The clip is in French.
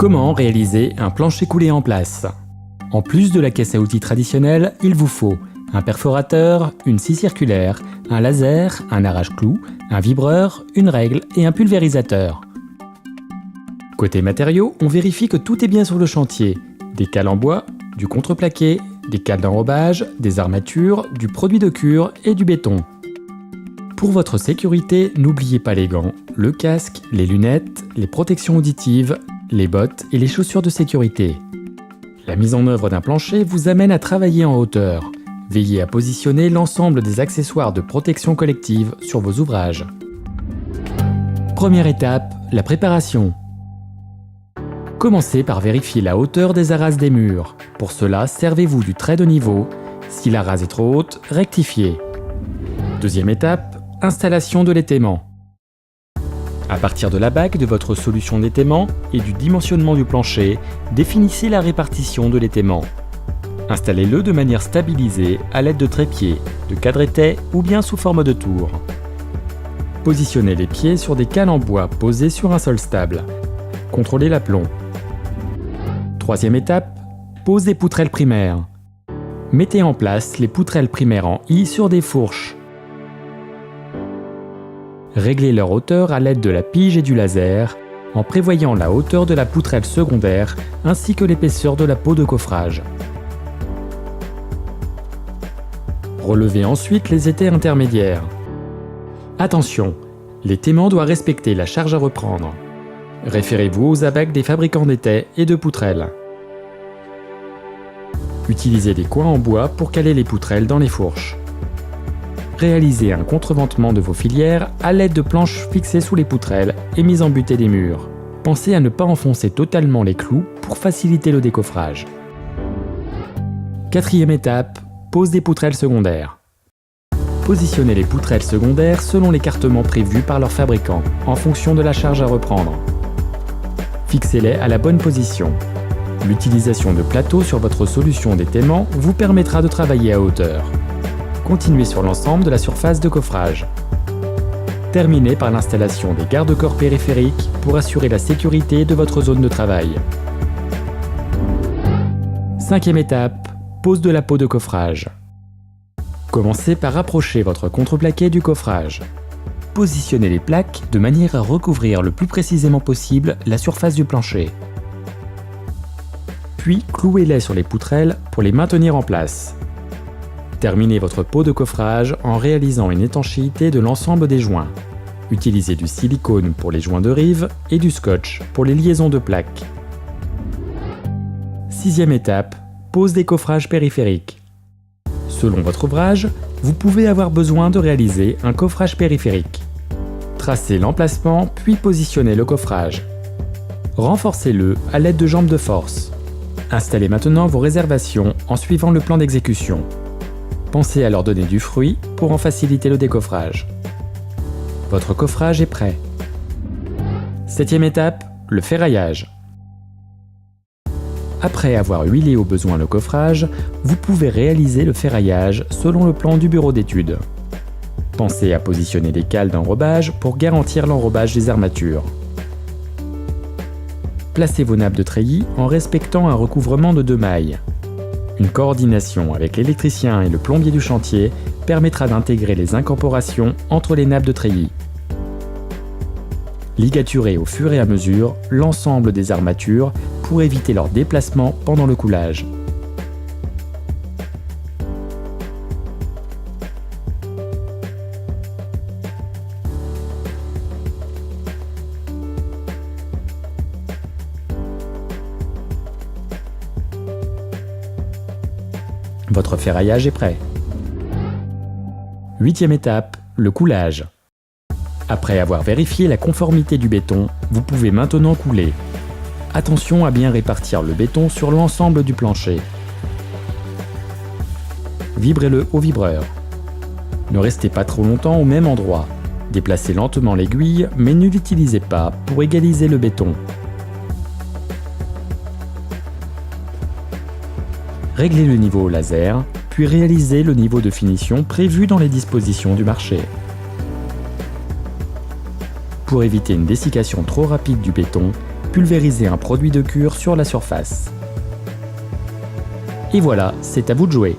Comment réaliser un plancher coulé en place? En plus de la caisse à outils traditionnelle, il vous faut un perforateur, une scie circulaire, un laser, un arrache-clous, un vibreur, une règle et un pulvérisateur. Côté matériaux, on vérifie que tout est bien sur le chantier. Des cales en bois, du contreplaqué, des cales d'enrobage, des armatures, du produit de cure et du béton. Pour votre sécurité, n'oubliez pas les gants, le casque, les lunettes, les protections auditives, les bottes et les chaussures de sécurité. La mise en œuvre d'un plancher vous amène à travailler en hauteur. Veillez à positionner l'ensemble des accessoires de protection collective sur vos ouvrages. Première étape, la préparation. Commencez par vérifier la hauteur des arases des murs. Pour cela, servez-vous du trait de niveau. Si la rase est trop haute, rectifiez. Deuxième étape, installation de l'étaiement. À partir de la bague de votre solution d'étaiement et du dimensionnement du plancher, définissez la répartition de l'étaiement. Installez-le de manière stabilisée à l'aide de trépieds, de cadres-étais ou bien sous forme de tour. Positionnez les pieds sur des cales en bois posées sur un sol stable. Contrôlez l'aplomb. Troisième étape, pose des poutrelles primaires. Mettez en place les poutrelles primaires en I sur des fourches. Réglez leur hauteur à l'aide de la pige et du laser, en prévoyant la hauteur de la poutrelle secondaire ainsi que l'épaisseur de la peau de coffrage. Relevez ensuite les étais intermédiaires. Attention, l'étaiement doit respecter la charge à reprendre. Référez-vous aux abaques des fabricants d'étais et de poutrelles. Utilisez des coins en bois pour caler les poutrelles dans les fourches. Réalisez un contreventement de vos filières à l'aide de planches fixées sous les poutrelles et mises en butée des murs. Pensez à ne pas enfoncer totalement les clous pour faciliter le décoffrage. Quatrième étape, pose des poutrelles secondaires. Positionnez les poutrelles secondaires selon l'écartement prévu par leur fabricant, en fonction de la charge à reprendre. Fixez-les à la bonne position. L'utilisation de plateaux sur votre solution d'étaiement vous permettra de travailler à hauteur. Continuez sur l'ensemble de la surface de coffrage. Terminez par l'installation des garde-corps périphériques pour assurer la sécurité de votre zone de travail. Cinquième étape, pose de la peau de coffrage. Commencez par approcher votre contreplaqué du coffrage. Positionnez les plaques de manière à recouvrir le plus précisément possible la surface du plancher. Puis clouez-les sur les poutrelles pour les maintenir en place. Terminez votre peau de coffrage en réalisant une étanchéité de l'ensemble des joints. Utilisez du silicone pour les joints de rive et du scotch pour les liaisons de plaques. Sixième étape, pose des coffrages périphériques. Selon votre ouvrage, vous pouvez avoir besoin de réaliser un coffrage périphérique. Tracez l'emplacement puis positionnez le coffrage. Renforcez-le à l'aide de jambes de force. Installez maintenant vos réservations en suivant le plan d'exécution. Pensez à leur donner du fruit pour en faciliter le décoffrage. Votre coffrage est prêt. Septième étape, le ferraillage. Après avoir huilé au besoin le coffrage, vous pouvez réaliser le ferraillage selon le plan du bureau d'études. Pensez à positionner les cales d'enrobage pour garantir l'enrobage des armatures. Placez vos nappes de treillis en respectant un recouvrement de 2 mailles. Une coordination avec l'électricien et le plombier du chantier permettra d'intégrer les incorporations entre les nappes de treillis. Ligaturez au fur et à mesure l'ensemble des armatures pour éviter leur déplacement pendant le coulage. Votre ferraillage est prêt. Huitième étape, le coulage. Après avoir vérifié la conformité du béton, vous pouvez maintenant couler. Attention à bien répartir le béton sur l'ensemble du plancher. Vibrez-le au vibreur. Ne restez pas trop longtemps au même endroit. Déplacez lentement l'aiguille, mais ne l'utilisez pas pour égaliser le béton. Réglez le niveau au laser, puis réalisez le niveau de finition prévu dans les dispositions du marché. Pour éviter une dessiccation trop rapide du béton, pulvériser un produit de cure sur la surface. Et voilà, c'est à vous de jouer.